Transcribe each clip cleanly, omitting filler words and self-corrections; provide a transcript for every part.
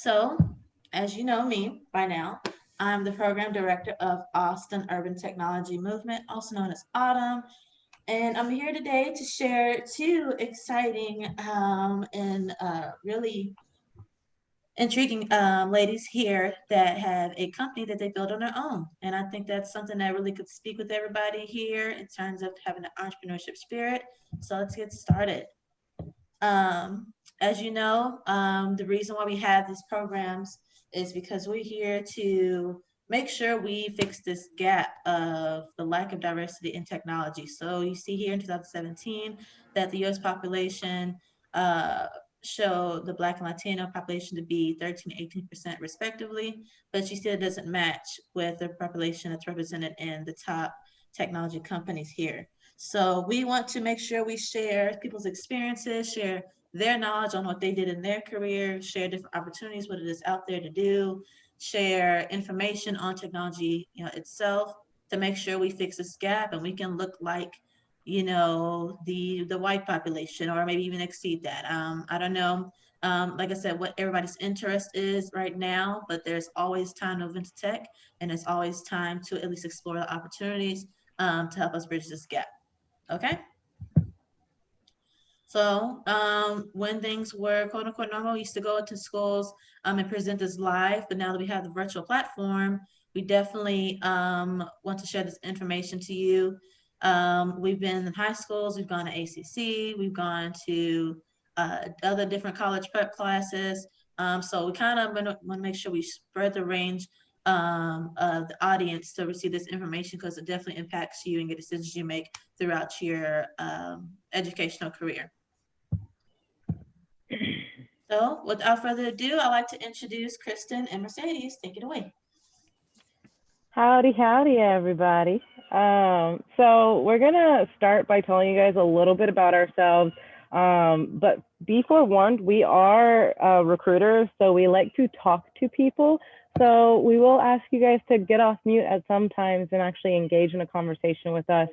So, as you know me by now, I'm the program director of Austin Urban Technology Movement, also known as AUTM, and I'm here today to share two exciting and really intriguing ladies here that have a company that they built on their own. And I think that's something that really could speak with everybody here in terms of having an entrepreneurship spirit. So let's get started. As you know, the reason why we have these programs is because we're here to make sure we fix this gap of the lack of diversity in technology. So you see here in 2017 that the US population showed the Black and Latino population to be 13 and 18% respectively, but you see it doesn't match with the population that's represented in the top technology companies here. So we want to make sure we share people's experiences, share their knowledge on what they did in their career, share different opportunities, what it is out there to do, share information on technology, itself, to make sure we fix this gap and we can look like, the white population, or maybe even exceed that. I don't know. Like I said, what everybody's interest is right now, but there's always time to move into tech, and there's always time to at least explore the opportunities to help us bridge this gap. Okay. So when things were quote unquote normal, we used to go into schools and present this live, but now that we have the virtual platform, we definitely want to share this information to you. We've been in high schools, we've gone to ACC, we've gone to other different college prep classes. So we kind of want to make sure we spread the range of the audience to receive this information, because it definitely impacts you and your decisions you make throughout your educational career. So without further ado, I'd like to introduce Kristen and Mercedes. Take it away. Howdy, howdy, everybody. So we're going to start by telling you guys a little bit about ourselves. But be forewarned, we are recruiters, so we like to talk to people. So we will ask you guys to get off mute at some times and actually engage in a conversation with us.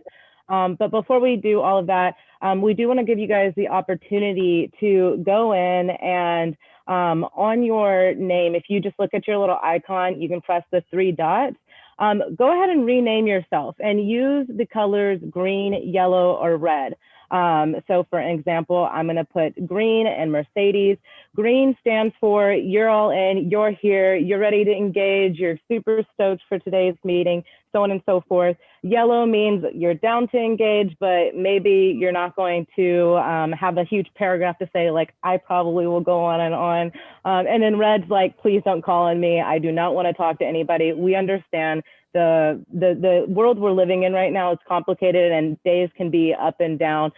But before we do all of that, we do want to give you guys the opportunity to go in and on your name, if you just look at your little icon, you can press the 3 dots. Go ahead and rename yourself and use the colors green, yellow, or red. So for example, I'm going to put green and Mercedes. Green stands for you're all in, you're here, you're ready to engage, you're super stoked for today's meeting, so on and so forth. Yellow means you're down to engage, but maybe you're not going to have a huge paragraph to say, like, I probably will go on and on. And then red's like, please don't call on me. I do not want to talk to anybody. We understand the world we're living in right now is complicated, and days can be up and down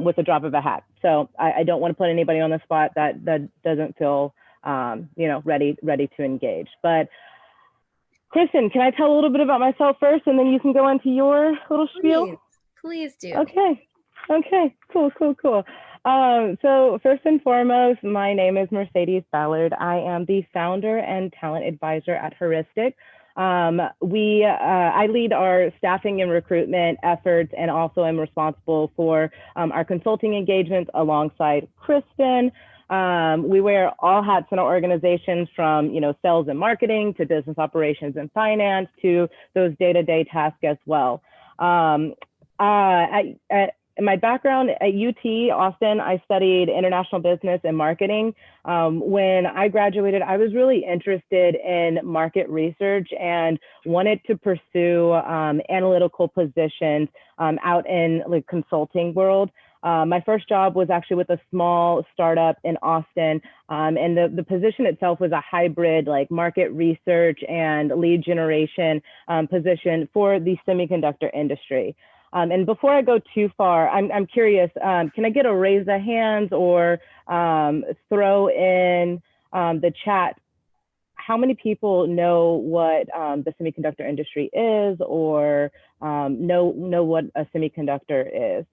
with a drop of a hat. So I don't want to put anybody on the spot that doesn't feel ready to engage. But Kristen, can I tell a little bit about myself first, and then you can go into your little spiel? Please do. Okay, cool. So first and foremost, my name is Mercedes Ballard. I am the founder and talent advisor at Heristic. I lead our staffing and recruitment efforts, and also am responsible for our consulting engagements alongside Kristen. We wear all hats in our organizations, from sales and marketing to business operations and finance to those day-to-day tasks as well. In my background at UT Austin, I studied international business and marketing. When I graduated, I was really interested in market research and wanted to pursue analytical positions out in the consulting world. My first job was actually with a small startup in Austin, and the position itself was a hybrid, like, market research and lead generation position for the semiconductor industry. And before I go too far, I'm curious, can I get a raise of hands or throw in the chat? How many people know what the semiconductor industry is, or know what a semiconductor is?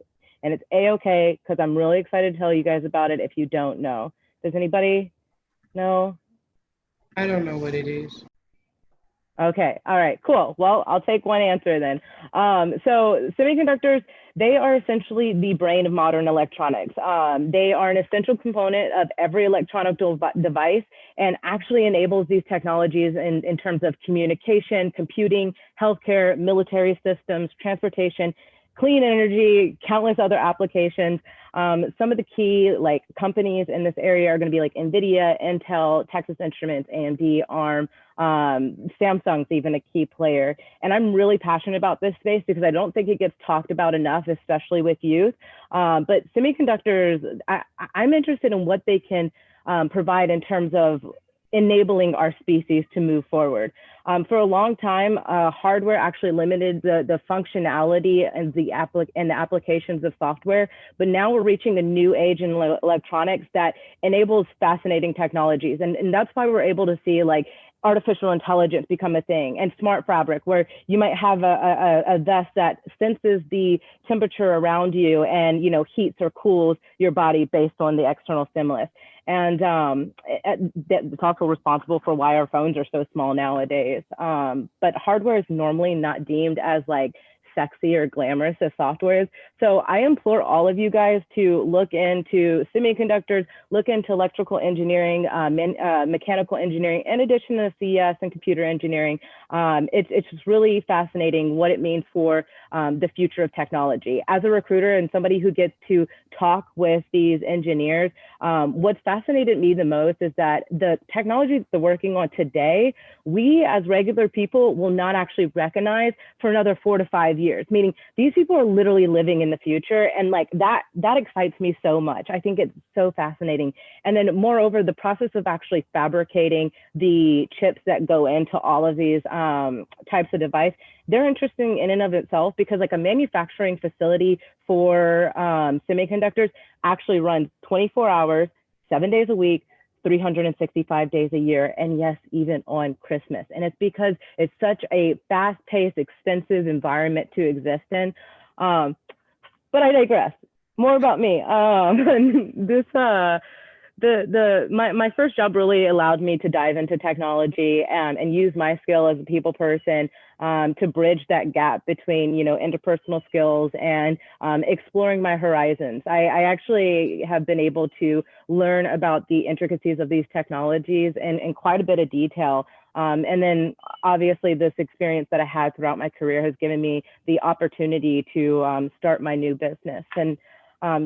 And it's A-okay, because I'm really excited to tell you guys about it if you don't know. Does anybody know? I don't know what it is. Okay. All right. Cool. Well, I'll take one answer then. So semiconductors, they are essentially the brain of modern electronics. They are an essential component of every electronic device and actually enables these technologies in terms of communication, computing, healthcare, military systems, transportation, clean energy, countless other applications. Some of the key like companies in this area are going to be like NVIDIA, Intel, Texas Instruments, AMD, ARM, Samsung's even a key player. And I'm really passionate about this space because I don't think it gets talked about enough, especially with youth. But semiconductors, I'm interested in what they can provide in terms of enabling our species to move forward. For a long time, hardware actually limited the functionality and the applications of software, but now we're reaching a new age in electronics that enables fascinating technologies. And that's why we're able to see like artificial intelligence become a thing, and smart fabric, where you might have a vest that senses the temperature around you and, you know, heats or cools your body based on the external stimulus. And it's also responsible for why our phones are so small nowadays. But hardware is normally not deemed as like sexy or glamorous as software is. So I implore all of you guys to look into semiconductors, look into electrical engineering, mechanical engineering, in addition to CS and computer engineering. It's just really fascinating what it means for the future of technology. As a recruiter and somebody who gets to talk with these engineers, what's fascinated me the most is that the technology that they're working on today, we as regular people will not actually recognize for another 4 to 5 years, meaning these people are literally living in the future. And like that excites me so much. I think it's so fascinating. And then moreover, the process of actually fabricating the chips that go into all of these types of device, they're interesting in and of itself, because like a manufacturing facility for semiconductors actually runs 24 hours, 7 days a week, 365 days a year, and yes, even on Christmas. And it's because it's such a fast-paced, expensive environment to exist in. But I digress. More about me. My first job really allowed me to dive into technology and use my skill as a people person to bridge that gap between, you know, interpersonal skills and exploring my horizons. I actually have been able to learn about the intricacies of these technologies in quite a bit of detail. And then obviously this experience that I had throughout my career has given me the opportunity to start my new business. And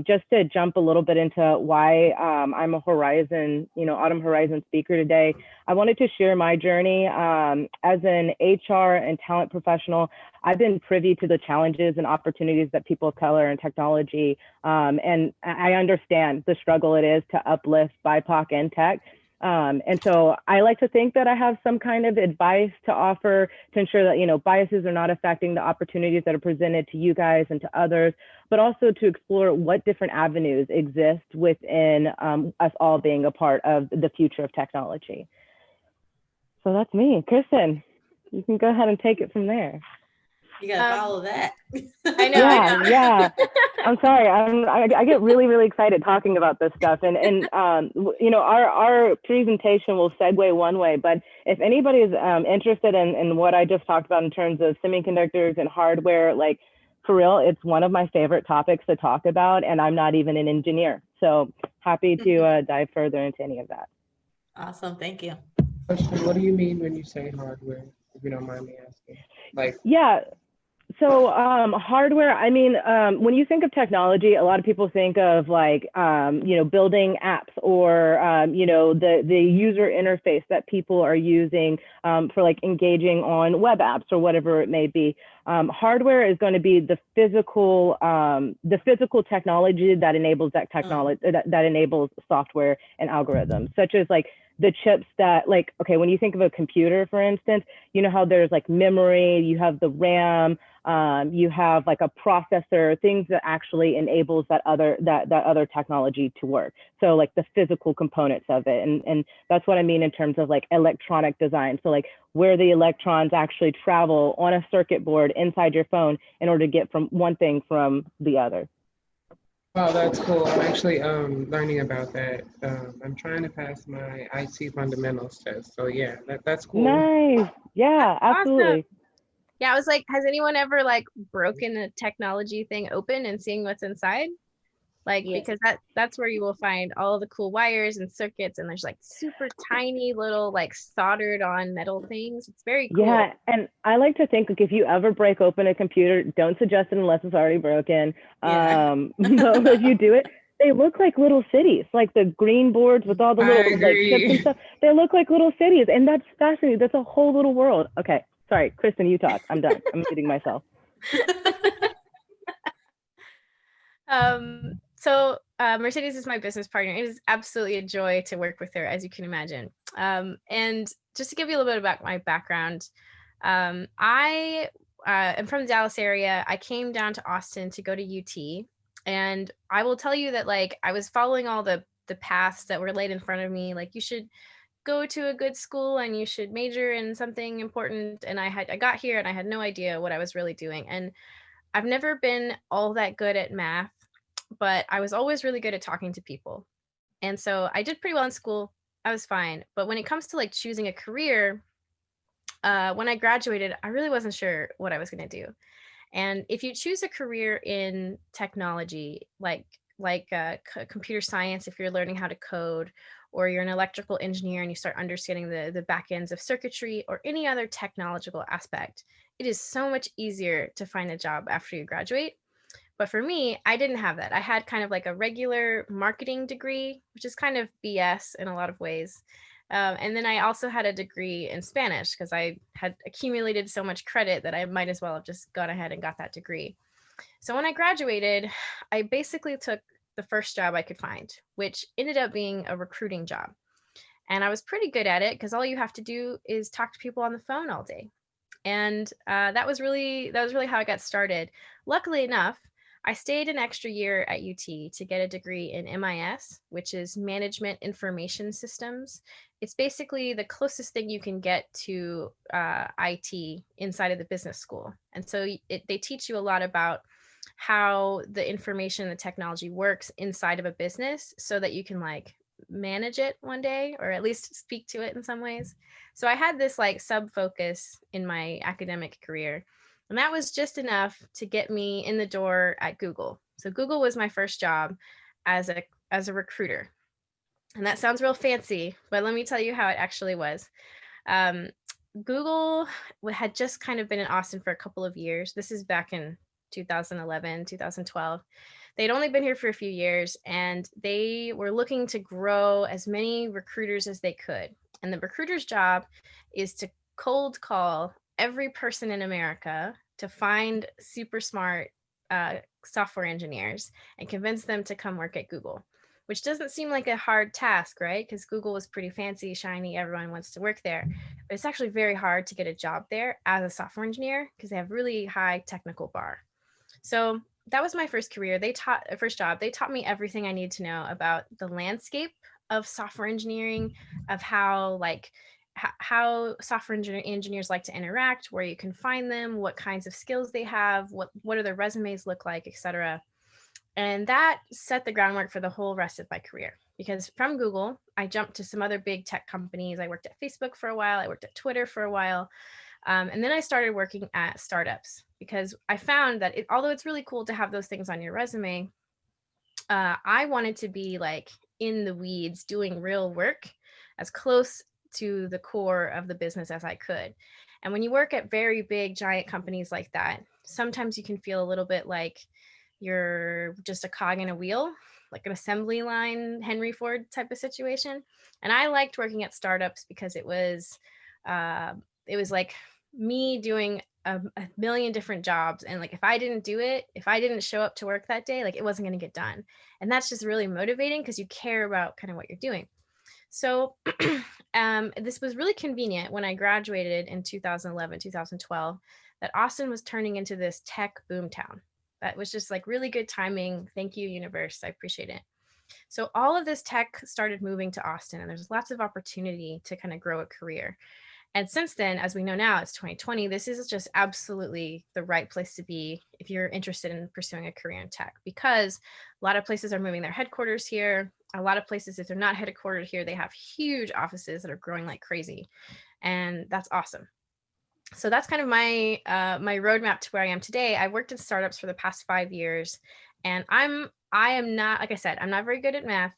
just to jump a little bit into why I'm a Horizon, you know, Autumn Horizon speaker today, I wanted to share my journey. As an HR and talent professional, I've been privy to the challenges and opportunities that people of color and technology, and I understand the struggle it is to uplift BIPOC and tech. And so I like to think that I have some kind of advice to offer to ensure that, you know, biases are not affecting the opportunities that are presented to you guys and to others, but also to explore what different avenues exist within us all being a part of the future of technology. So that's me. Kristen, you can go ahead and take it from there. You gotta follow that. I know. Yeah. I'm sorry. I get really, really excited talking about this stuff. And you know, our presentation will segue one way, but if anybody is interested in what I just talked about in terms of semiconductors and hardware, like for real, it's one of my favorite topics to talk about, and I'm not even an engineer. So happy to dive further into any of that. Awesome. Thank you. Question, what do you mean when you say hardware, if you don't mind me asking? Like, yeah. So hardware, I mean, when you think of technology, a lot of people think of like, you know, building apps or, you know, the user interface that people are using for like engaging on web apps or whatever it may be. Hardware is going to be the physical technology that enables that technology, that enables software and algorithms, such as like the chips that, like, okay, when you think of a computer, for instance, you know how there's like memory, you have the RAM, you have like a processor, things that actually enables that other technology to work. So like the physical components of it. And that's what I mean in terms of like electronic design. So like where the electrons actually travel on a circuit board inside your phone in order to get from one thing from the other. Oh, that's cool. I'm actually learning about that. I'm trying to pass my IT fundamentals test. So yeah, that's cool. Nice. That's Yeah, awesome. absolutely. Yeah, I was like, has anyone ever like broken a technology thing open and seeing what's inside? Like, Yes. because that's where you will find all the cool wires and circuits, and there's like super tiny little like soldered on metal things. It's very cool. Yeah, and I like to think like if you ever break open a computer, don't suggest it unless it's already broken. Yeah. But if you do it, they look like little cities, like the green boards with all the I little like chips and agree. stuff. They look like little cities, and that's fascinating. That's a whole little world. Okay, sorry, Kristen, you talk. I'm done. I'm muting myself. Mercedes is my business partner. It is absolutely a joy to work with her, as you can imagine. And just to give you a little bit about my background, I am from the Dallas area. I came down to Austin to go to UT, and I will tell you that like I was following all the paths that were laid in front of me. Like you should go to a good school and you should major in something important. And I got here and I had no idea what I was really doing. And I've never been all that good at math, but I was always really good at talking to people. And so I did pretty well in school. I was fine. But when it comes to like choosing a career, when I graduated, I really wasn't sure what I was going to do. And if you choose a career in technology, computer science, if you're learning how to code, or you're an electrical engineer and you start understanding the back ends of circuitry or any other technological aspect, it is so much easier to find a job after you graduate. But for me, I didn't have that. I had kind of like a regular marketing degree, which is kind of BS in a lot of ways. And then I also had a degree in Spanish because I had accumulated so much credit that I might as well have just gone ahead and got that degree. So when I graduated, I basically took the first job I could find, which ended up being a recruiting job. And I was pretty good at it because all you have to do is talk to people on the phone all day. And that was really how I got started. Luckily enough, I stayed an extra year at UT to get a degree in MIS, which is Management Information Systems. It's basically the closest thing you can get to IT inside of the business school. And so they teach you a lot about how the information, the technology works inside of a business so that you can like manage it one day, or at least speak to it in some ways. So I had this like sub focus in my academic career, and that was just enough to get me in the door at Google. So Google was my first job as a recruiter. And that sounds real fancy, but let me tell you how it actually was. Google had just kind of been in Austin for a couple of years. This is back in 2011, 2012. They'd only been here for a few years, and they were looking to grow as many recruiters as they could. And the recruiter's job is to cold call every person in America to find super smart software engineers and convince them to come work at Google, which doesn't seem like a hard task, right? Because Google was pretty fancy, shiny, everyone wants to work there. But it's actually very hard to get a job there as a software engineer because they have really high technical bar. So that was my first career. First job. They taught me everything I need to know about the landscape of software engineering, of how software engineers like to interact, where you can find them, what kinds of skills they have, what do their resumes look like, etc. And that set the groundwork for the whole rest of my career. Because from Google, I jumped to some other big tech companies. I worked at Facebook for a while. I worked at Twitter for a while. And then I started working at startups because I found that although it's really cool to have those things on your resume, I wanted to be like in the weeds doing real work as close to the core of the business as I could. And when you work at very big, giant companies like that, sometimes you can feel a little bit like you're just a cog in a wheel, like an assembly line, Henry Ford type of situation. And I liked working at startups because it was like me doing a million different jobs, and like if I didn't show up to work that day, like it wasn't going to get done. And that's just really motivating because you care about kind of what you're doing. So this was really convenient when I graduated in 2011, 2012, that Austin was turning into this tech boomtown. That was just like really good timing. Thank you, universe. I appreciate it. So all of this tech started moving to Austin, and there's lots of opportunity to kind of grow a career. And since then, as we know now, it's 2020, this is just absolutely the right place to be if you're interested in pursuing a career in tech, because a lot of places are moving their headquarters here. A lot of places, if they're not headquartered here, they have huge offices that are growing like crazy. And that's awesome. So that's kind of my my roadmap to where I am today. I've worked in startups for the past 5 years, and I am not, like I said, I'm not very good at math,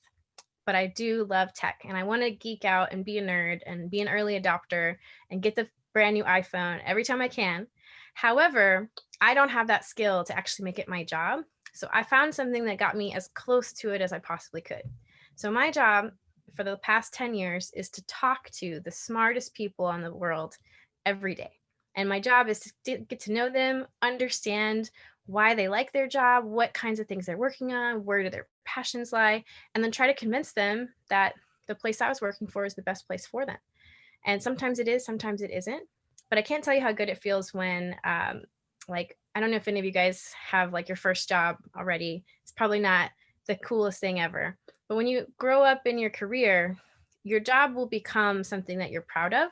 but I do love tech, and I want to geek out and be a nerd and be an early adopter and get the brand new iPhone every time I can. However, I don't have that skill to actually make it my job. So I found something that got me as close to it as I possibly could. So my job for the past 10 years is to talk to the smartest people in the world every day. And my job is to get to know them, understand why they like their job, what kinds of things they're working on, where do their passions lie, and then try to convince them that the place I was working for is the best place for them. And sometimes it is, sometimes it isn't. But I can't tell you how good it feels when, like, I don't know if any of you guys have like your first job already. It's probably not the coolest thing ever. But when you grow up in your career, your job will become something that you're proud of.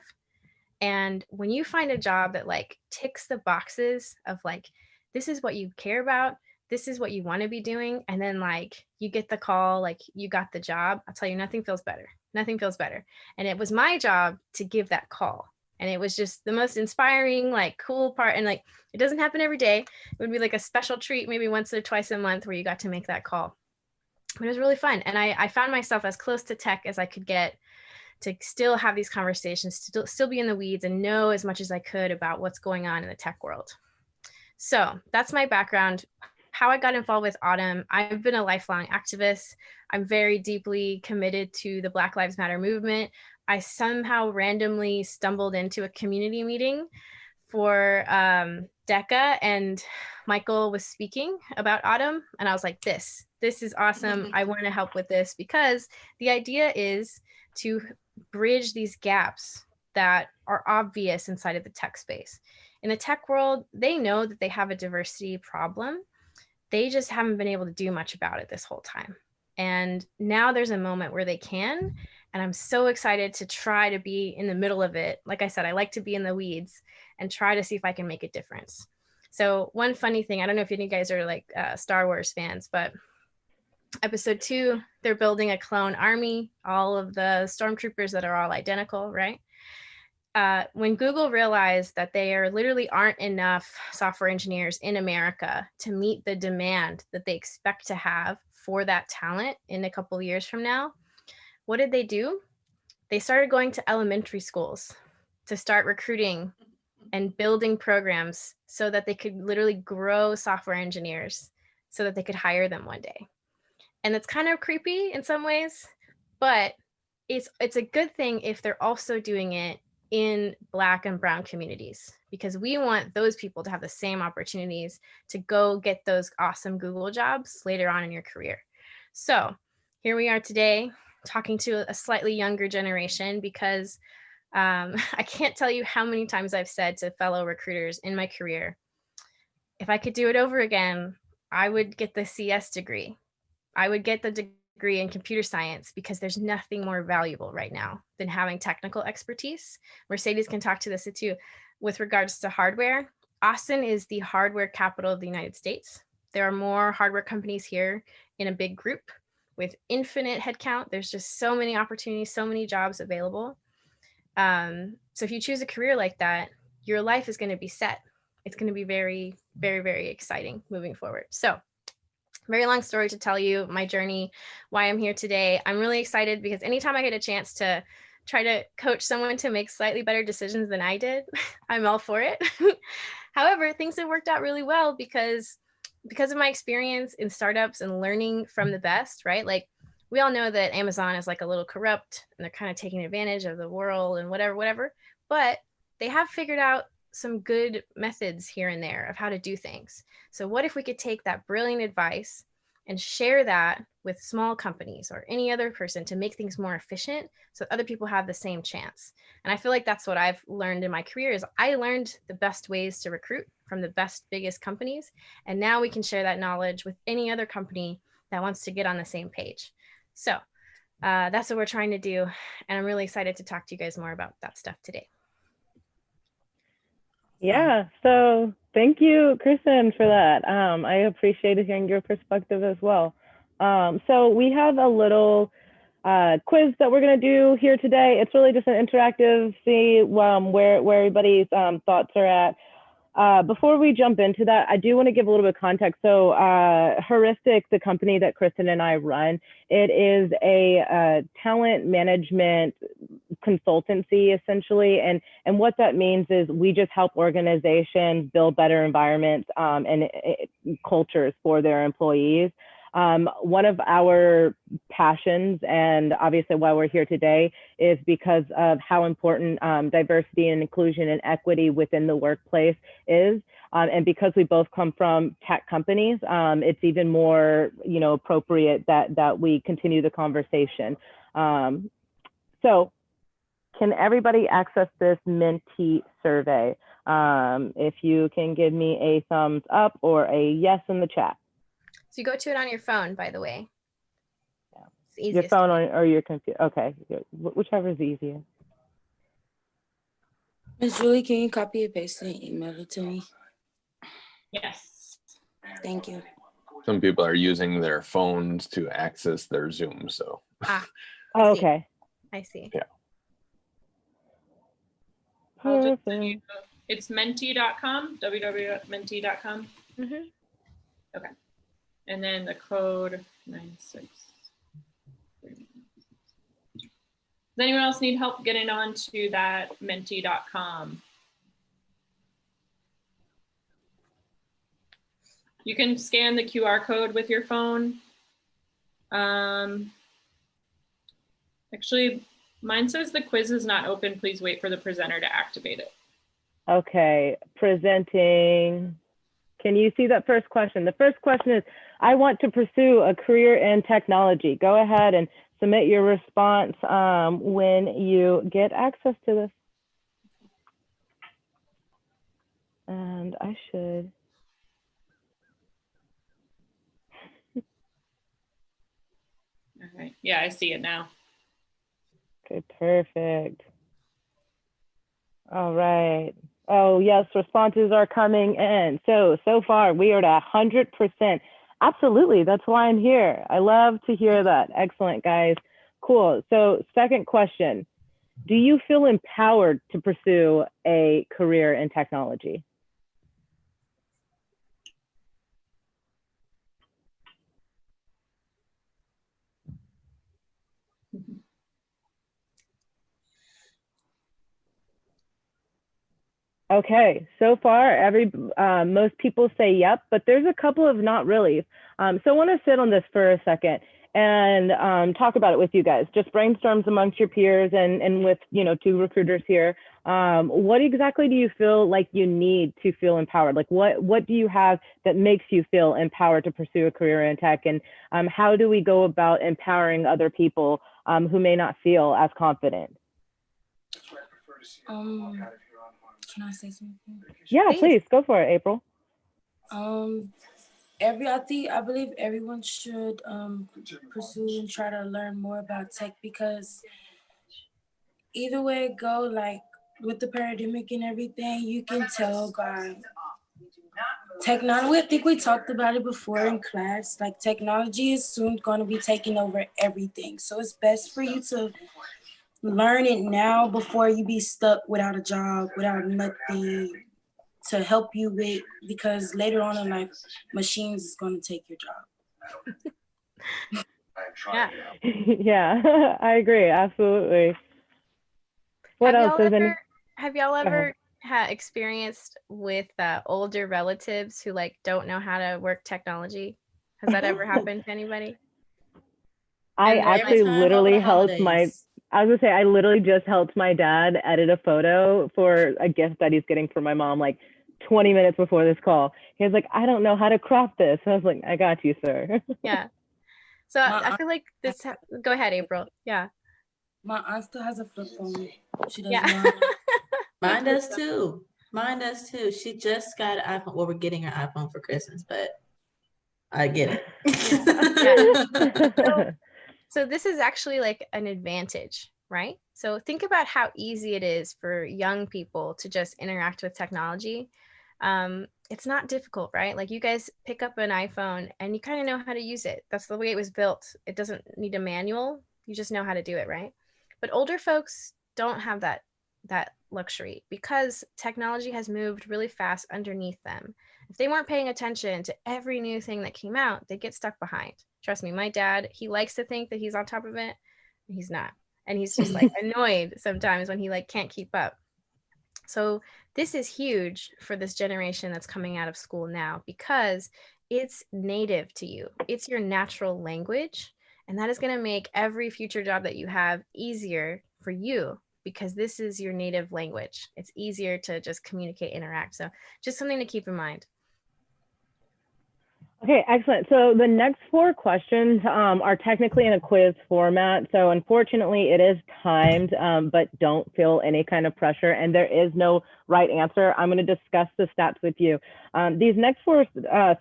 And when you find a job that like ticks the boxes of like, this is what you care about, this is what you want to be doing, and then like you get the call, like you got the job, I'll tell you, nothing feels better. Nothing feels better. And it was my job to give that call. And it was just the most inspiring, like cool part. And like, it doesn't happen every day. It would be like a special treat, maybe once or twice a month where you got to make that call. But it was really fun. And I found myself as close to tech as I could get, to still have these conversations, to still be in the weeds and know as much as I could about what's going on in the tech world. So that's my background. How I got involved with AUTM, I've been a lifelong activist. I'm very deeply committed to the Black Lives Matter movement. I somehow randomly stumbled into a community meeting for DECA, and Michael was speaking about AUTM, and I was like, this is awesome. I want to help with this, because the idea is to bridge these gaps that are obvious inside of the tech space. In the tech world, they know that they have a diversity problem. They just haven't been able to do much about it this whole time. And now there's a moment where they can. And I'm so excited to try to be in the middle of it. Like I said, I like to be in the weeds and try to see if I can make a difference. So one funny thing, I don't know if any of you guys are like Star Wars fans, but episode 2, they're building a clone army, all of the stormtroopers that are all identical, right? When Google realized that there literally aren't enough software engineers in America to meet the demand that they expect to have for that talent in a couple of years from now, what did they do? They started going to elementary schools to start recruiting and building programs so that they could literally grow software engineers so that they could hire them one day. And it's kind of creepy in some ways, but it's a good thing if they're also doing it in Black and Brown communities, because we want those people to have the same opportunities to go get those awesome Google jobs later on in your career. So here we are today talking to a slightly younger generation, because I can't tell you how many times I've said to fellow recruiters in my career, if I could do it over again, I would get the CS degree. I would get the degree in computer science, because there's nothing more valuable right now than having technical expertise. Mercedes can talk to this too. With regards to hardware, Austin is the hardware capital of the United States. There are more hardware companies here in a big group with infinite headcount. There's just so many opportunities, so many jobs available. So if you choose a career like that, your life is going to be set. It's going to be very, very, very exciting moving forward. So very long story to tell you my journey, why I'm here today. I'm really excited because anytime I get a chance to try to coach someone to make slightly better decisions than I did, I'm all for it. However, things have worked out really well because of my experience in startups and learning from the best, right? Like, we all know that Amazon is like a little corrupt and they're kind of taking advantage of the world and whatever, but they have figured out some good methods here and there of how to do things. So what if we could take that brilliant advice and share that with small companies or any other person to make things more efficient so other people have the same chance? And I feel like that's what I've learned in my career is I learned the best ways to recruit from the best, biggest companies. And now we can share that knowledge with any other company that wants to get on the same page. So that's what we're trying to do. And I'm really excited to talk to you guys more about that stuff today. Yeah, so thank you, Kristen, for that. I appreciated hearing your perspective as well. So we have a little quiz that we're going to do here today. It's really just an interactive, see where everybody's thoughts are at. Before we jump into that, I do want to give a little bit of context. So Heristic, the company that Kristen and I run, it is a talent management consultancy essentially. And what that means is we just help organizations build better environments and cultures for their employees. One of our passions, and obviously why we're here today, is because of how important diversity and inclusion and equity within the workplace is. And because we both come from tech companies, it's even more, appropriate that we continue the conversation. So can everybody access this Menti survey? If you can give me a thumbs up or a yes in the chat. So you go to it on your phone, by the way. Yeah. Your phone or your computer. Okay, whichever is easier. Ms. Julie, can you copy and paste it and email it to me? Yes. Thank you. Some people are using their phones to access their Zoom, so. Oh, okay. I see. Yeah. I'll just send you, it's menti.com, www.menti.com. Mm-hmm. Okay. And then the code 96. Does anyone else need help getting onto that menti.com? You can scan the QR code with your phone. Actually, mine says the quiz is not open. Please wait for the presenter to activate it. Okay, presenting. Can you see that first question? The first question is, I want to pursue a career in technology. Go ahead and submit your response when you get access to this. And I should. All right. Yeah, I see it now. Okay, perfect. All right. Oh, yes, responses are coming in. So far we are at 100%. Absolutely, that's why I'm here. I love to hear that. Excellent, guys. Cool. So second question, do you feel empowered to pursue a career in technology? Okay, so far, most people say yep, but there's a couple of not really. So I want to sit on this for a second and talk about it with you guys. Just brainstorms amongst your peers and with two recruiters here. What exactly do you feel like you need to feel empowered? Like what do you have that makes you feel empowered to pursue a career in tech? And how do we go about empowering other people who may not feel as confident? Can I say something? Yeah, please go for it, April. I believe everyone should pursue and try to learn more about tech, because either way it go, like with the pandemic and everything, you can tell by technology. I think we talked about it before in class. Like, technology is soon going to be taking over everything. So it's best for you to learn it now before you be stuck without a job, without nothing to help you with, because later on in life, machines is going to take your job. Yeah. Yeah, I agree. Absolutely. What else? Have y'all ever experienced with older relatives who don't know how to work technology? Has that ever happened to anybody? I actually literally helped I literally just helped my dad edit a photo for a gift that he's getting for my mom, 20 minutes before this call. He was like, I don't know how to crop this. And I was like, I got you, sir. Yeah. So I feel like this, go ahead, April. Yeah. My aunt still has a flip phone. She doesn't know. Mine does too. She just got an iPhone. Well, we're getting her iPhone for Christmas, but I get it. So this is actually an advantage right? So think about how easy it is for young people to just interact with technology. It's not difficult, right? Like you guys pick up an iPhone and you kind of know how to use it. That's the way it was built. It doesn't need a manual. You just know how to do it, right? But older folks don't have that luxury because technology has moved really fast underneath them. If they weren't paying attention to every new thing that came out, they get stuck behind. Trust me, my dad, he likes to think that he's on top of it. He's not. And he's just like annoyed sometimes when he like can't keep up. So this is huge for this generation that's coming out of school now because it's native to you. It's your natural language. And that is going to make every future job that you have easier for you because this is your native language. It's easier to just communicate, interact. So just something to keep in mind. Okay, excellent. So the next 4 questions are technically in a quiz format. So unfortunately it is timed, but don't feel any kind of pressure and there is no right answer. I'm going to discuss the stats with you. These next 4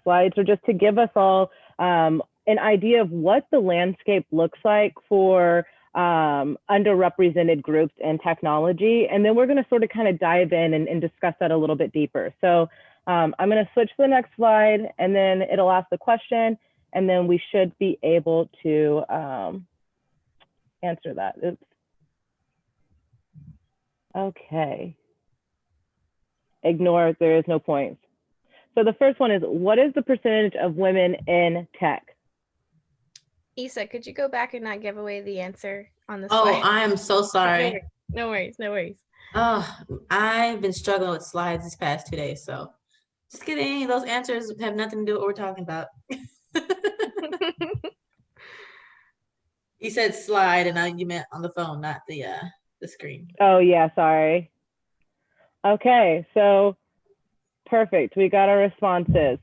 slides are just to give us all an idea of what the landscape looks like for underrepresented groups in technology. And then we're going to sort of kind of dive in and discuss that a little bit deeper. So I'm going to switch to the next slide and then it'll ask the question and then we should be able to answer that. Oops. Okay. Ignore, there is no points. So the first one is, what is the percentage of women in tech? Isa, could you go back and not give away the answer on the Oh, slide? I am so sorry. No worries, no worries. Oh, I've been struggling with slides these past 2 days, so just kidding. Those answers have nothing to do with what we're talking about. You said slide, and you meant on the phone, not the screen. Oh yeah, sorry. Okay, so perfect. We got our responses.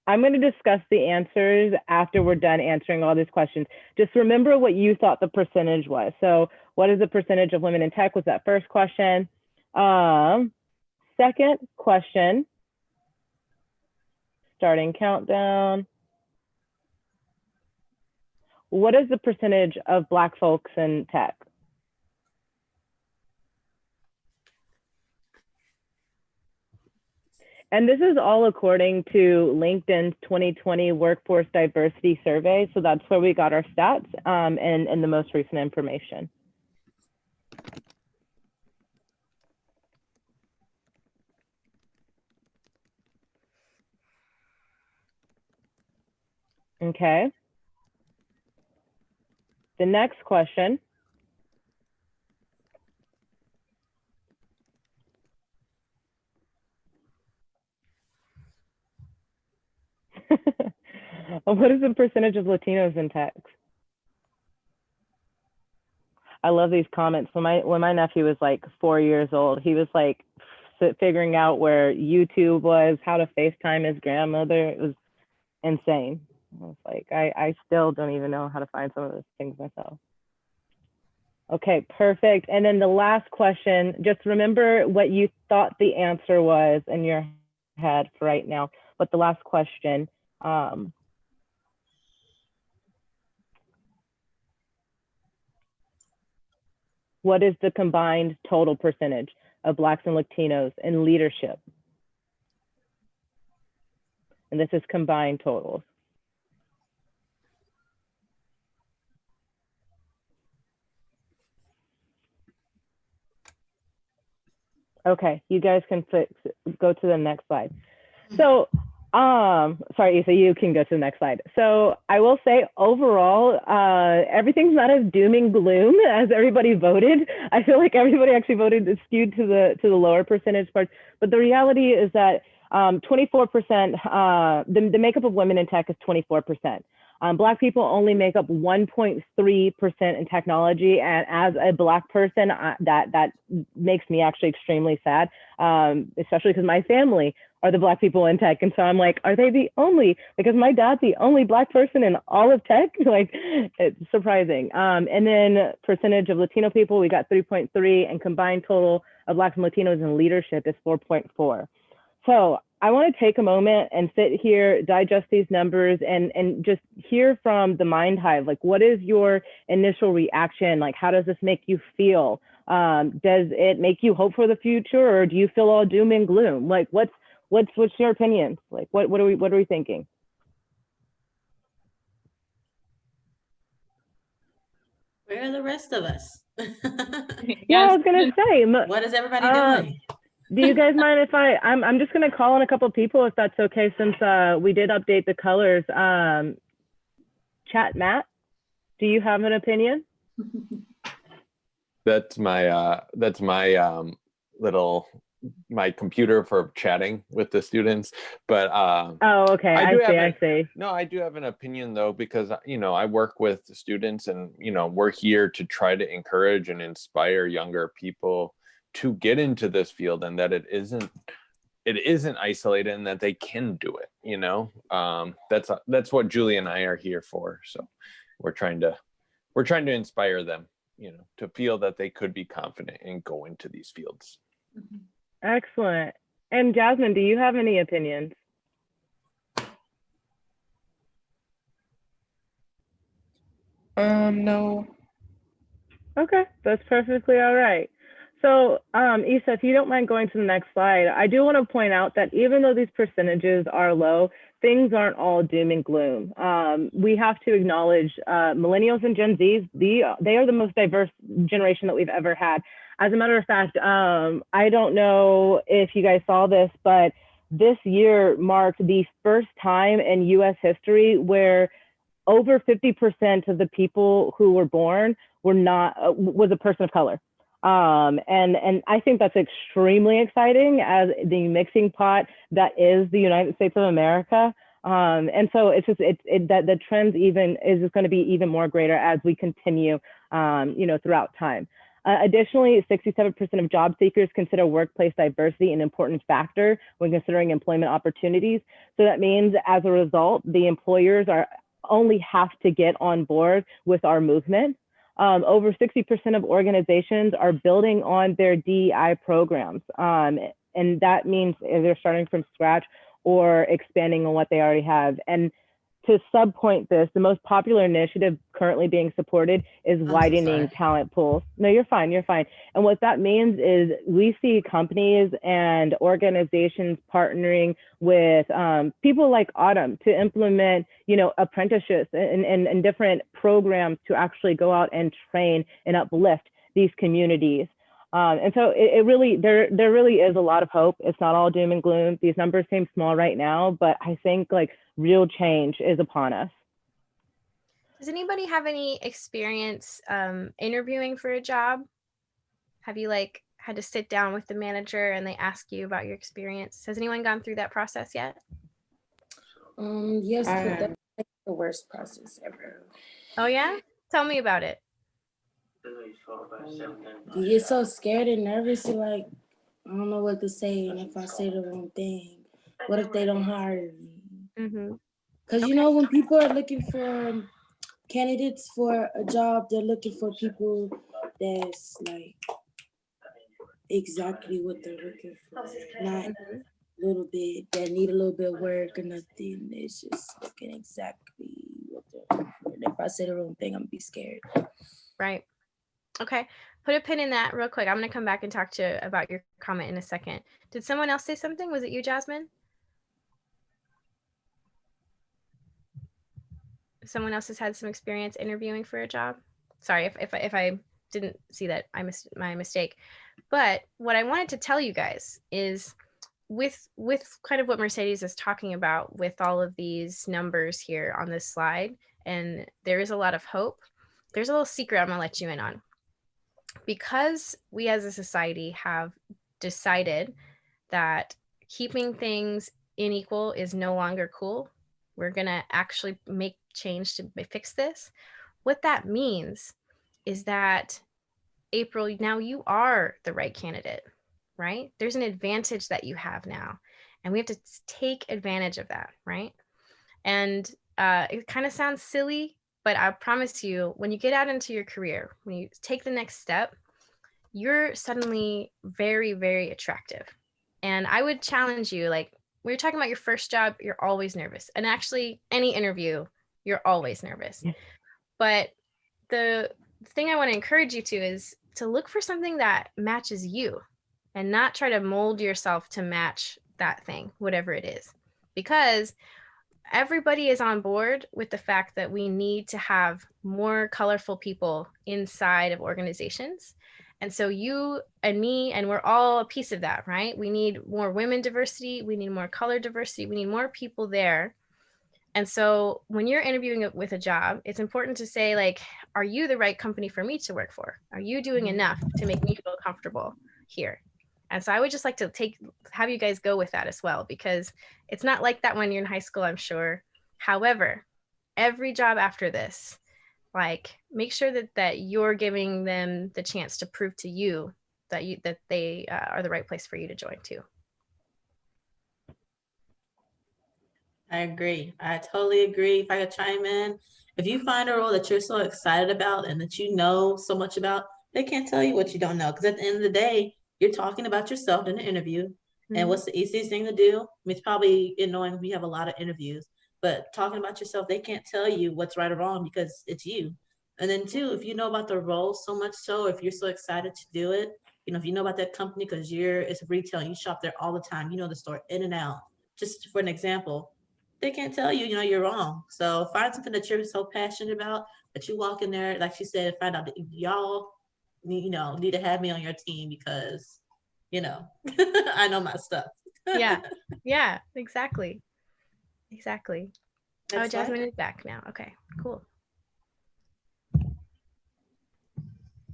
I'm going to discuss the answers after we're done answering all these questions. Just remember what you thought the percentage was. So what is the percentage of women in tech was that first question. Second question, starting countdown. What is the percentage of Black folks in tech? And this is all according to LinkedIn's 2020 Workforce Diversity Survey. So that's where we got our stats and the most recent information. Okay. The next question. What is the percentage of Latinos in tech? I love these comments. When my nephew was like 4 years old, he was like figuring out where YouTube was, how to FaceTime his grandmother. It was insane. I was like, I still don't even know how to find some of those things myself. Okay, perfect. And then the last question, just remember what you thought the answer was in your head for right now. But the last question, what is the combined total percentage of Blacks and Latinos in leadership? And this is combined totals. Okay, you guys can go to the next slide. So, sorry, Isa, you can go to the next slide. So I will say overall, everything's not as doom and gloom as everybody voted. I feel like everybody actually voted skewed to the lower percentage parts. But the reality is that 24%, the makeup of women in tech is 24%. Black people only make up 1.3% in technology. And as a Black person, that makes me actually extremely sad, especially because my family are the Black people in tech. And so I'm like, are they the only, because my dad's the only Black person in all of tech? Like, it's surprising. And then percentage of Latino people, we got 3.3, and combined total of Blacks and Latinos in leadership is 4.4. So I want to take a moment and sit here, digest these numbers, and just hear from the Mind Hive. Like, what is your initial reaction? Like, how does this make you feel? Does it make you hope for the future, or do you feel all doom and gloom? Like, what's your opinion? Like, what are we thinking? Where are the rest of us? Yeah, I was gonna say, what is everybody doing? Do you guys mind if I'm just gonna call in a couple of people if that's okay, since we did update the colors. Chat Matt, do you have an opinion? That's my my computer for chatting with the students. But oh, okay, I see. No, I do have an opinion though, because I work with students, and we're here to try to encourage and inspire younger people to get into this field, and that it isn't isolated, and that they can do it. That's what Julie and I are here for. So we're trying to inspire them, to feel that they could be confident and go into these fields. Excellent. And Jasmine, do you have any opinions? No. Okay, that's perfectly all right. So, Isa, if you don't mind going to the next slide, I do want to point out that even though these percentages are low, things aren't all doom and gloom. We have to acknowledge millennials and Gen Zs, they are the most diverse generation that we've ever had. As a matter of fact, I don't know if you guys saw this, but this year marked the first time in US history where over 50% of the people who were born was a person of color. And I think that's extremely exciting as the mixing pot that is the United States of America. And so it's just that the trends is just going to be even more greater as we continue, throughout time. Additionally, 67% of job seekers consider workplace diversity an important factor when considering employment opportunities. So that means, as a result, the employers only have to get on board with our movement. Over 60% of organizations are building on their DEI programs. And that means they're starting from scratch or expanding on what they already have. And to subpoint this, the most popular initiative currently being supported is widening talent pools. No, you're fine. And what that means is we see companies and organizations partnering with people like AUTM to implement, apprenticeships and different programs to actually go out and train and uplift these communities. And so there really is a lot of hope. It's not all doom and gloom. These numbers seem small right now, but I think real change is upon us. Does anybody have any experience interviewing for a job? Have you had to sit down with the manager and they ask you about your experience? Has anyone gone through that process yet? Yes, but that's the worst process ever. Oh yeah? Tell me about it. You get so scared and nervous, you're like, I don't know what to say, and if I say the wrong thing, what if they don't hire me? Because when people are looking for candidates for a job, they're looking for people that's exactly what they're looking for, not a little bit that need a little bit of work or nothing. It's just looking exactly what they're looking for. And if I say the wrong thing, I'm gonna be scared. Right. Okay. Put a pin in that real quick. I'm going to come back and talk to you about your comment in a second. Did someone else say something? Was it you, Jasmine? Someone else has had some experience interviewing for a job? Sorry if I didn't see that, my mistake. But what I wanted to tell you guys is with kind of what Mercedes is talking about with all of these numbers here on this slide, and there is a lot of hope. There's a little secret I'm going to let you in on. Because we as a society have decided that keeping things unequal is no longer cool, we're going to actually make change to fix this. What that means is that, April, now you are the right candidate, right? There's an advantage that you have now, and we have to take advantage of that, right? And it kind of sounds silly, but I promise you, when you get out into your career, when you take the next step, you're suddenly very, very attractive. And I would challenge you, when you're talking about your first job, you're always nervous. And actually any interview, you're always nervous. But the thing I want to encourage you to is to look for something that matches you and not try to mold yourself to match that thing, whatever it is. Because everybody is on board with the fact that we need to have more colorful people inside of organizations. And so you and me, and we're all a piece of that, right? We need more women diversity. We need more color diversity. We need more people there. And so when you're interviewing with a job, it's important to say, like, are you the right company for me to work for? Are you doing enough to make me feel comfortable here? And so I would just like to have you guys go with that as well, because it's not like that when you're in high school, I'm sure. However, every job after this, like, make sure that you're giving them the chance to prove to you that they are the right place for you to join too. I agree. I totally agree. If I could chime in, if you find a role that you're so excited about and that you know so much about, they can't tell you what you don't know. Because at the end of the day, you're talking about yourself in an interview. Mm-hmm. And what's the easiest thing to do? I mean, it's probably annoying. We have a lot of interviews, but talking about yourself, they can't tell you what's right or wrong because it's you. And then two, if you know about the role so much so, if you're so excited to do it, you know, if you know about that company because it's retail, you shop there all the time, you know the store in and out. Just for an example, they can't tell you, you know, you're wrong. So find something that you're so passionate about that you walk in there, like she said, find out that y'all need to have me on your team because, you know, I know my stuff. Yeah, exactly. That's Jasmine is back now. Okay, cool.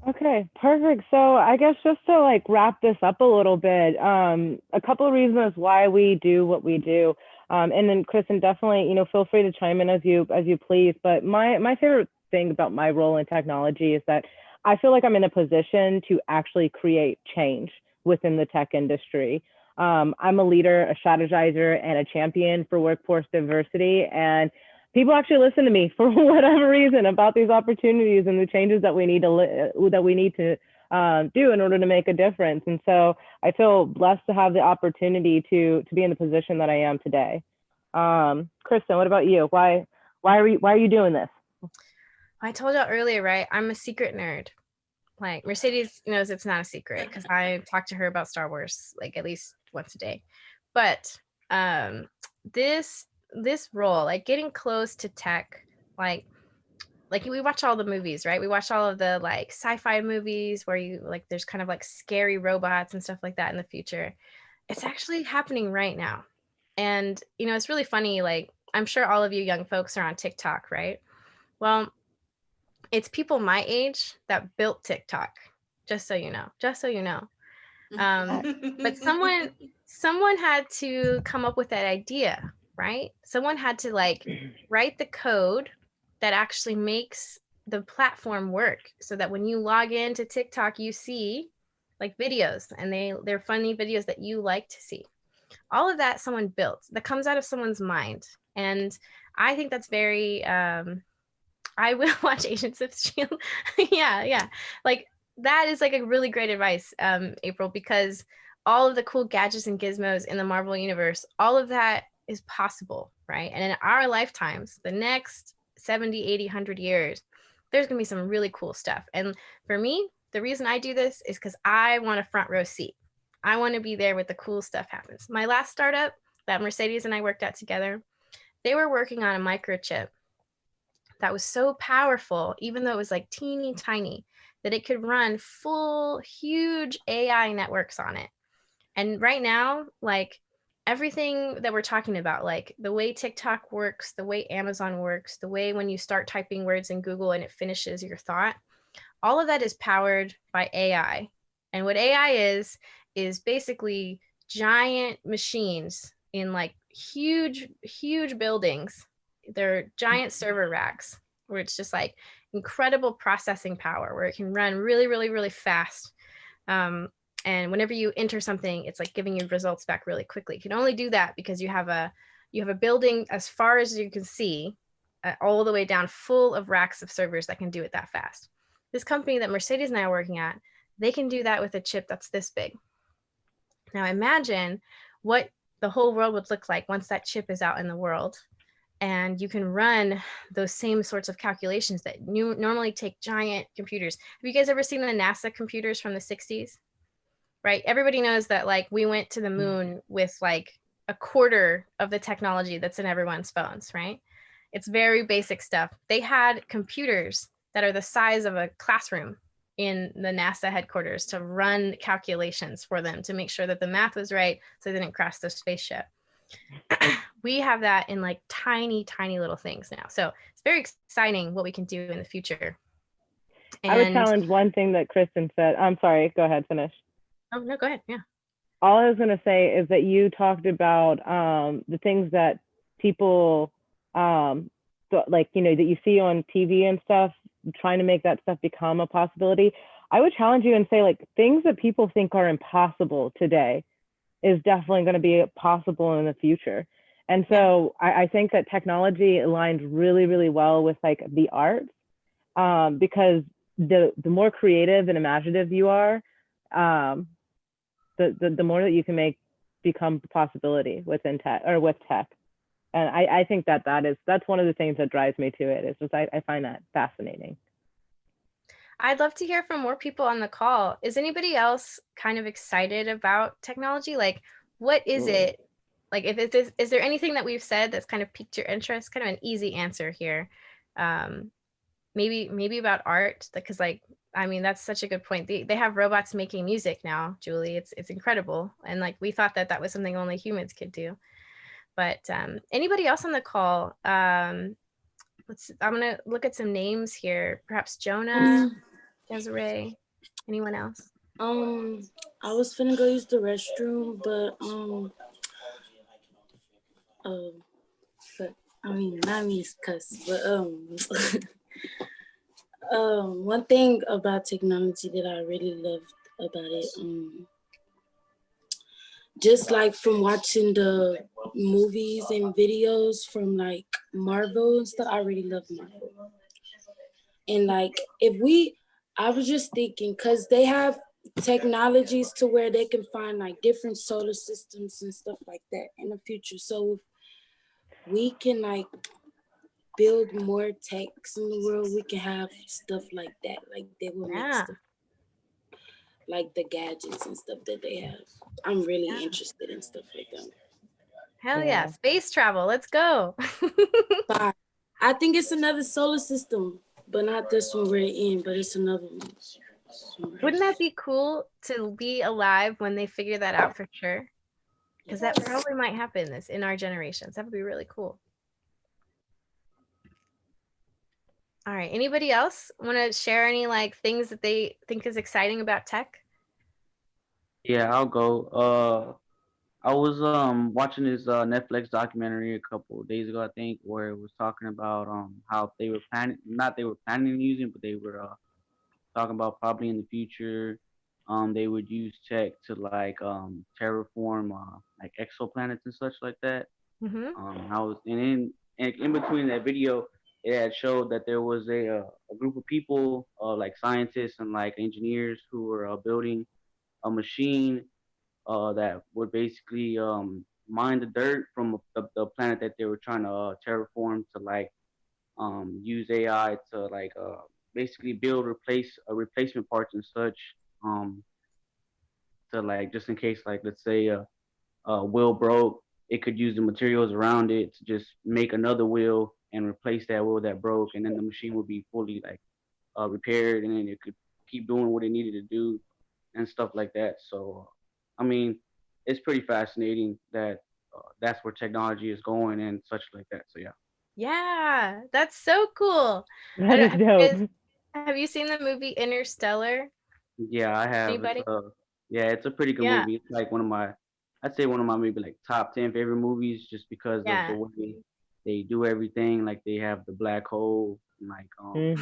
Okay, perfect. So I guess just to like wrap this up a little bit, a couple of reasons why we do what we do. And then Kristen, definitely, you know, feel free to chime in as you please. But my favorite thing about my role in technology is that I feel like I'm in a position to actually create change within the tech industry. I'm a leader, a strategizer, and a champion for workforce diversity. And people actually listen to me for whatever reason about these opportunities and the changes that we need to do in order to make a difference. And so I feel blessed to have the opportunity to be in the position that I am today. Kristen, what about you? Why are you doing this? I told y'all earlier, right? I'm a secret nerd. Like, Mercedes knows it's not a secret because I talk to her about Star Wars like at least once a day. But this role, like getting close to tech, like we watch all the movies, right? We watch all of the like sci-fi movies where you like there's kind of like scary robots and stuff like that in the future. It's actually happening right now. And you know, it's really funny, like I'm sure all of you young folks are on TikTok, right? Well, it's people my age that built TikTok, just so you know. But someone had to come up with that idea, right? Someone had to like write the code that actually makes the platform work so that when you log into TikTok, you see like videos and they're funny videos that you like to see. All of that someone built, that comes out of someone's mind. And I think that's very, I will watch Agents of S.H.I.E.L.D. yeah. Like that is like a really great advice, April, because all of the cool gadgets and gizmos in the Marvel universe, all of that is possible, right? And in our lifetimes, the next 70, 80, 100 years, there's gonna be some really cool stuff. And for me, the reason I do this is because I want a front row seat. I want to be there with the cool stuff happens. My last startup that Mercedes and I worked at together, they were working on a microchip that was so powerful, even though it was like teeny tiny, that it could run full, huge AI networks on it. And right now, like everything that we're talking about, like the way TikTok works, the way Amazon works, the way when you start typing words in Google and it finishes your thought, all of that is powered by AI. And what AI is basically giant machines in like huge buildings. They're giant server racks where it's just like incredible processing power where it can run really, really, really fast. And whenever you enter something, it's like giving you results back really quickly. You can only do that because you have a building as far as you can see, all the way down, full of racks of servers that can do it that fast. This company that Mercedes and I are working at, they can do that with a chip that's this big. Now imagine what the whole world would look like once that chip is out in the world. And you can run those same sorts of calculations that normally take giant computers. Have you guys ever seen the NASA computers from the 60s? Right? Everybody knows that like we went to the moon with like a quarter of the technology that's in everyone's phones, right? It's very basic stuff. They had computers that are the size of a classroom in the NASA headquarters to run calculations for them to make sure that the math was right so they didn't crash the spaceship. We have that in like tiny, tiny little things now. So it's very exciting what we can do in the future. And I would challenge one thing that Kristen said. I'm sorry, go ahead, finish. Oh, no, go ahead. Yeah. All I was going to say is that you talked about the things that people, like, you know, that you see on TV and stuff, trying to make that stuff become a possibility. I would challenge you and say, like, things that people think are impossible today is definitely going to be possible in the future. And so I think that technology aligns really, really well with like the arts, because the more creative and imaginative you are, the more that you can become a possibility within tech or with tech. And I think that's one of the things that drives me to it. It's just I find that fascinating. I'd love to hear from more people on the call. Is anybody else kind of excited about technology? Like, what is it? Like, is there anything that we've said that's kind of piqued your interest? Kind of an easy answer here. Maybe about art, because like, I mean, that's such a good point. They have robots making music now, Julie. It's incredible. And like, we thought that was something only humans could do. But anybody else on the call? I'm gonna look at some names here. Perhaps Jonah, Desiree, anyone else? I was finna go use the restroom, but I mean, not me cuss, but one thing about technology that I really loved about it, just like from watching the movies and videos from like Marvel and stuff, I really love Marvel. And like, I was just thinking, cause they have technologies to where they can find like different solar systems and stuff like that in the future. So if we can like build more techs in the world, we can have stuff like that. Like they will make stuff like the gadgets and stuff that they have. I'm really interested in stuff like that. Hell yeah, space travel, let's go. But I think it's another solar system, but not this one we're in, but it's another one. Wouldn't that be cool to be alive when they figure that out for sure? Because that probably might happen in our generations. That would be really cool. All right, anybody else want to share any like things that they think is exciting about tech? Yeah, I'll go. I was watching this Netflix documentary a couple of days ago, I think, where it was talking about how they were planning on using, but they were talking about probably in the future they would use tech to like terraform like exoplanets and such like that. I was and in between that video, it had showed that there was a group of people like scientists and like engineers who were building a machine that would basically mine the dirt from the planet that they were trying to terraform to like use AI to like basically build replacement parts and such to like just in case like let's say a wheel broke, it could use the materials around it to just make another wheel and replace that wheel that broke, and then the machine would be fully like repaired, and then it could keep doing what it needed to do and stuff like that. So I mean, it's pretty fascinating that that's where technology is going and such like that. So yeah. Yeah, that's so cool. That is dope. Have you seen the movie Interstellar? Yeah, I have. Anybody? It's a pretty good movie. It's like I'd say one of my maybe like top 10 favorite movies, just because of the way they do everything. Like they have the black hole, and like you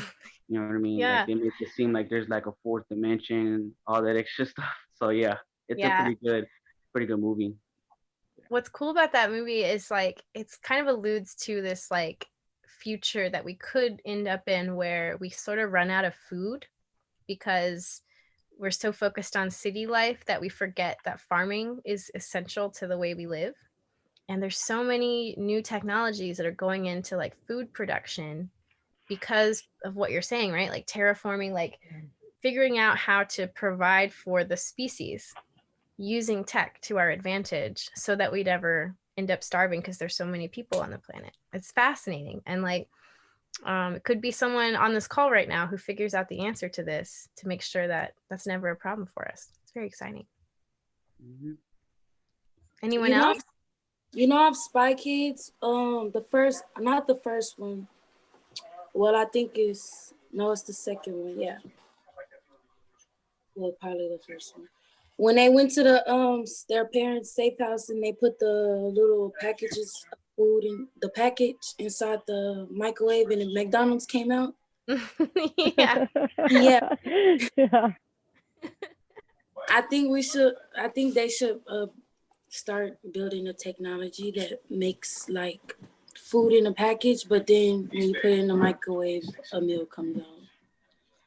know what I mean? Like they make it seem like there's like a fourth dimension, all that extra stuff. So yeah, it's a pretty good movie. What's cool about that movie is like it's kind of alludes to this like future that we could end up in where we sort of run out of food because we're so focused on city life that we forget that farming is essential to the way we live. And there's so many new technologies that are going into like food production because of what you're saying, right? Like terraforming, like figuring out how to provide for the species using tech to our advantage so that we'd ever end up starving because there's so many people on the planet. It's fascinating. And like, it could be someone on this call right now who figures out the answer to this to make sure that that's never a problem for us. It's very exciting. Mhm. Anyone else? You know, of Spy Kids, not the first one. Well, I think it's the second one. Yeah. Well, probably the first one. When they went to the their parents' safe house and they put the little packages of food in the package inside the microwave and the McDonald's came out. Yeah. Yeah. Yeah. I think they should start building a technology that makes like food in a package, but then when you put it in the microwave, a meal comes out.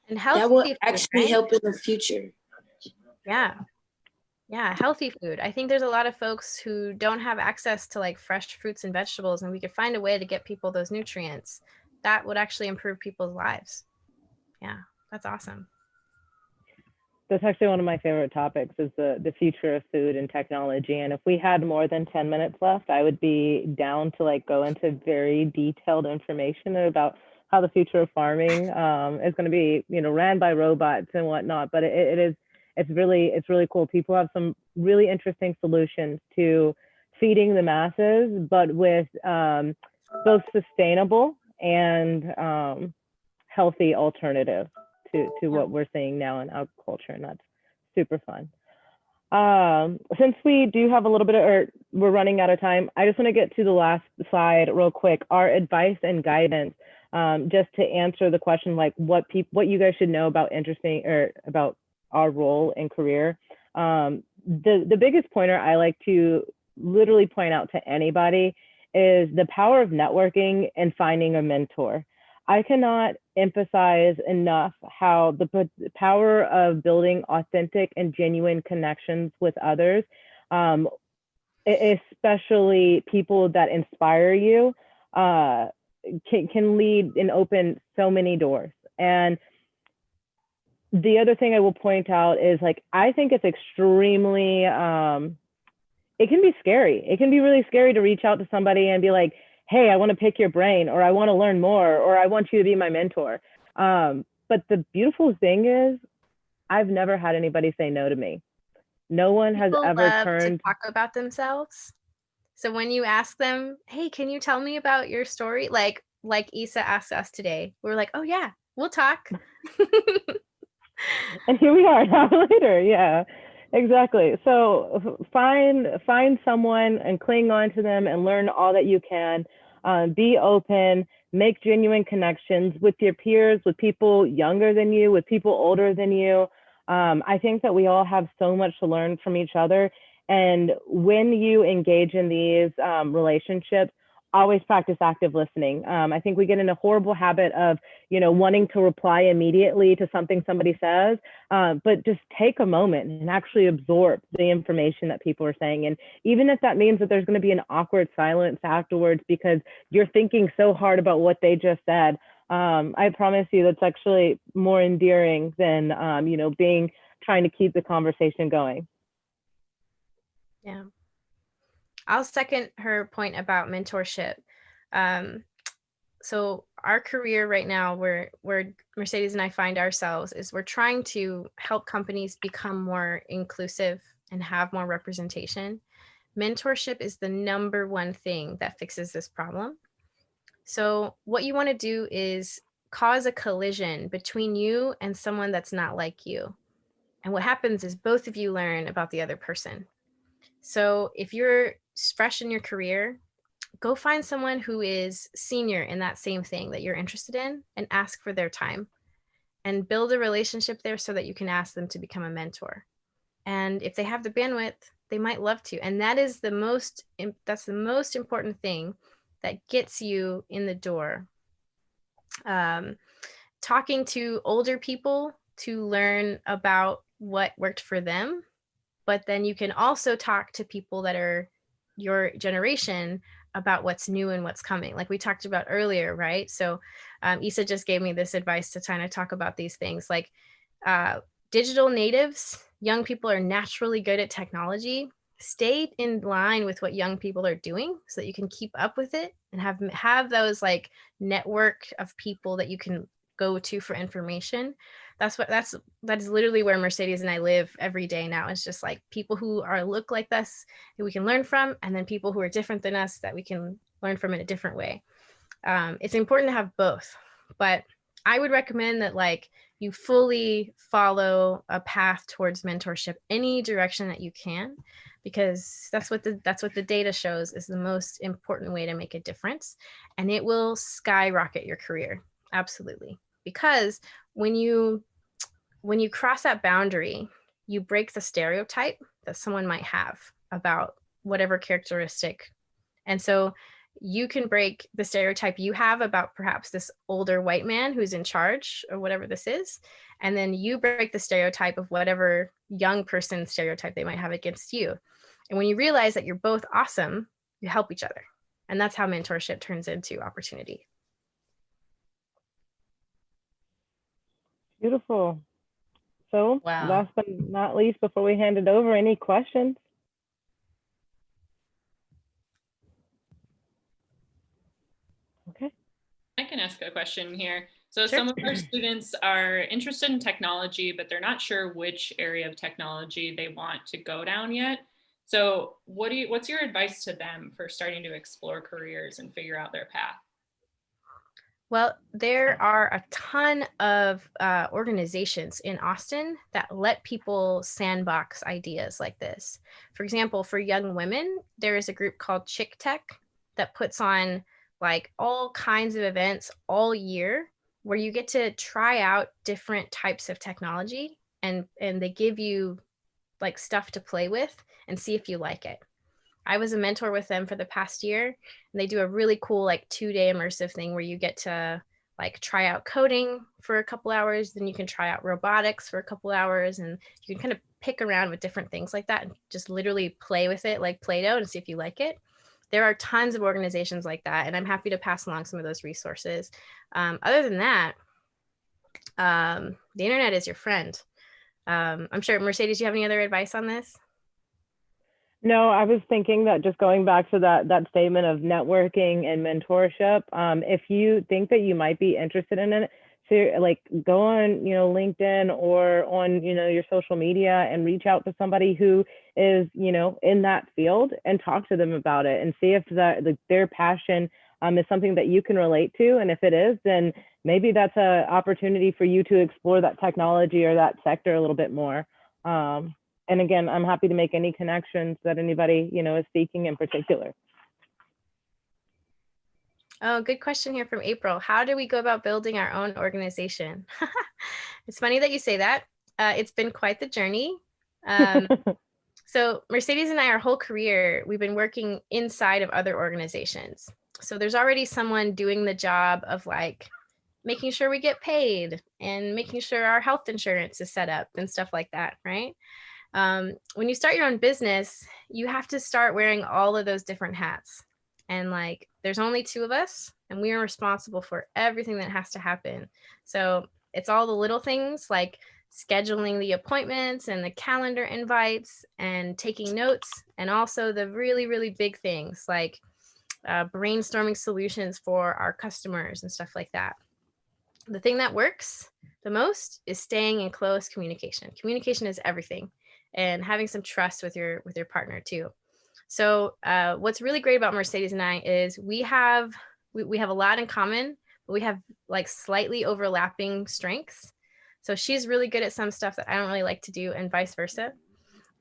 And healthy That will food, actually right? help in the future. Yeah. Yeah, healthy food. I think there's a lot of folks who don't have access to like fresh fruits and vegetables, and we could find a way to get people those nutrients. That would actually improve people's lives. Yeah, that's awesome. That's actually one of my favorite topics, is the future of food and technology. And if we had more than 10 minutes left, I would be down to like go into very detailed information about how the future of farming is going to be, ran by robots and whatnot. But it's really cool. People have some really interesting solutions to feeding the masses, but with both sustainable and healthy alternatives to what we're seeing now in agriculture, and that's super fun. Since we do have a little bit or we're running out of time, I just want to get to the last slide real quick. Our advice and guidance, just to answer the question, like what you guys should know about about our role and career. The biggest pointer I like to literally point out to anybody is the power of networking and finding a mentor. I cannot emphasize enough how the power of building authentic and genuine connections with others, especially people that inspire you, can lead and open so many doors. And the other thing I will point out is, like, I think it's extremely, it can be scary. It can be really scary to reach out to somebody and be like, hey, I want to pick your brain, or I want to learn more, or I want you to be my mentor. But the beautiful thing is, I've never had anybody say no to me. No one has ever turned to talk about themselves. So when you ask them, hey, can you tell me about your story? Like Isa asked us today, we were like, oh yeah, we'll talk. And here we are an hour later. Yeah, exactly. So find someone and cling on to them and learn all that you can. Be open, make genuine connections with your peers, with people younger than you, with people older than you. I think that we all have so much to learn from each other. And when you engage in these relationships, always practice active listening. I think we get in a horrible habit of, wanting to reply immediately to something somebody says, but just take a moment and actually absorb the information that people are saying. And even if that means that there's going to be an awkward silence afterwards because you're thinking so hard about what they just said, I promise you that's actually more endearing than, trying to keep the conversation going. Yeah. I'll second her point about mentorship. So our career right now, where Mercedes and I find ourselves, is we're trying to help companies become more inclusive and have more representation. Mentorship is the number one thing that fixes this problem. So what you want to do is cause a collision between you and someone that's not like you. And what happens is both of you learn about the other person. So if you're fresh in your career, go find someone who is senior in that same thing that you're interested in and ask for their time and build a relationship there so that you can ask them to become a mentor. And if they have the bandwidth, they might love to. And that's the most important thing that gets you in the door. Talking to older people to learn about what worked for them, but then you can also talk to people that are your generation about what's new and what's coming, like we talked about earlier, right? So Isa just gave me this advice to kind of talk about these things, like digital natives, young people are naturally good at technology. Stay in line with what young people are doing so that you can keep up with it and have those like network of people that you can go to for information. That's literally where Mercedes and I live every day now. It's just like people who look like us that we can learn from, and then people who are different than us that we can learn from in a different way. It's important to have both, but I would recommend that like you fully follow a path towards mentorship, any direction that you can, because that's what the data shows is the most important way to make a difference, and it will skyrocket your career. Absolutely. Because when you cross that boundary, you break the stereotype that someone might have about whatever characteristic. And so you can break the stereotype you have about perhaps this older white man who's in charge or whatever this is. And then you break the stereotype of whatever young person stereotype they might have against you. And when you realize that you're both awesome, you help each other. And that's how mentorship turns into opportunity. Beautiful. So Wow. last but not least, before we hand it over, any questions? Okay. I can ask a question here. So Sure. some of our students are interested in technology, but they're not sure which area of technology they want to go down yet. So what's your advice to them for starting to explore careers and figure out their path? Well, there are a ton of organizations in Austin that let people sandbox ideas like this. For example, for young women, there is a group called Chick Tech that puts on like all kinds of events all year where you get to try out different types of technology, and they give you like stuff to play with and see if you like it. I was a mentor with them for the past year, and they do a really cool like 2-day immersive thing where you get to like try out coding for a couple hours, then you can try out robotics for a couple hours, and you can kind of pick around with different things like that and just literally play with it like Play-Doh and see if you like it. There are tons of organizations like that, and I'm happy to pass along some of those resources. Other than that, the internet is your friend. I'm sure, Mercedes, you have any other advice on this? No, I was thinking that just going back to that statement of networking and mentorship, if you think that you might be interested in it, so like go on, LinkedIn or on, your social media and reach out to somebody who is, in that field and talk to them about it and see if their passion is something that you can relate to. And if it is, then maybe that's an opportunity for you to explore that technology or that sector a little bit more. And again, I'm happy to make any connections that anybody, is seeking in particular. Oh, good question here from April. How do we go about building our own organization? It's funny that you say that. It's been quite the journey. So Mercedes and I, our whole career, we've been working inside of other organizations. So there's already someone doing the job of like making sure we get paid and making sure our health insurance is set up and stuff like that, right? When you start your own business, you have to start wearing all of those different hats. And like, there's only 2 of us, and we are responsible for everything that has to happen. So it's all the little things like scheduling the appointments and the calendar invites and taking notes, and also the really, really big things like brainstorming solutions for our customers and stuff like that. The thing that works the most is staying in close communication. Communication is everything, and having some trust with your partner too. So what's really great about Mercedes and I is we have a lot in common, but we have like slightly overlapping strengths. So she's really good at some stuff that I don't really like to do, and vice versa.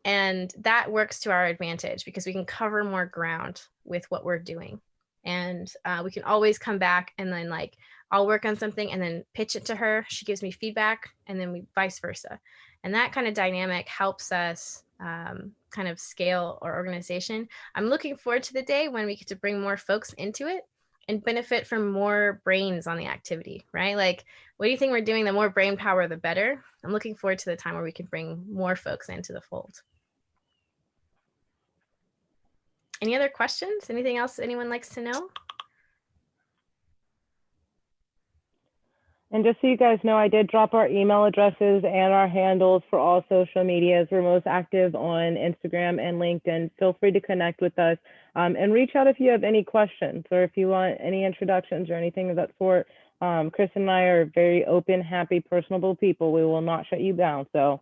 And that works to our advantage because we can cover more ground with what we're doing. And we can always come back, and then like I'll work on something and then pitch it to her. She gives me feedback, and then we vice versa. And that kind of dynamic helps us kind of scale our organization. I'm looking forward to the day when we get to bring more folks into it and benefit from more brains on the activity, right? Like, what do you think we're doing? The more brain power, the better. I'm looking forward to the time where we can bring more folks into the fold. Any other questions? Anything else anyone likes to know? And just so you guys know, I did drop our email addresses and our handles for all social medias. We're most active on Instagram and LinkedIn. Feel free to connect with us and reach out if you have any questions or if you want any introductions or anything of that sort. Kristen and I are very open, happy, personable people. We will not shut you down. So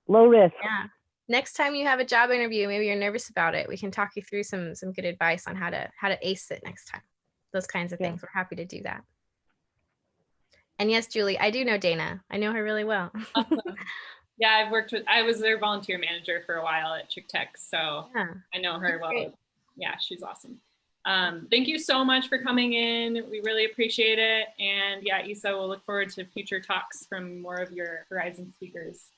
low risk. Yeah. Next time you have a job interview, maybe you're nervous about it, we can talk you through some good advice on how to ace it next time. Those kinds of things. We're happy to do that. And yes, Julie, I do know Dana. I know her really well. Awesome. Yeah, I was their volunteer manager for a while at Chick Tech, so yeah. I know her well. Great. Yeah, she's awesome. Thank you so much for coming in. We really appreciate it. And yeah, Isa, we'll look forward to future talks from more of your Horizon speakers.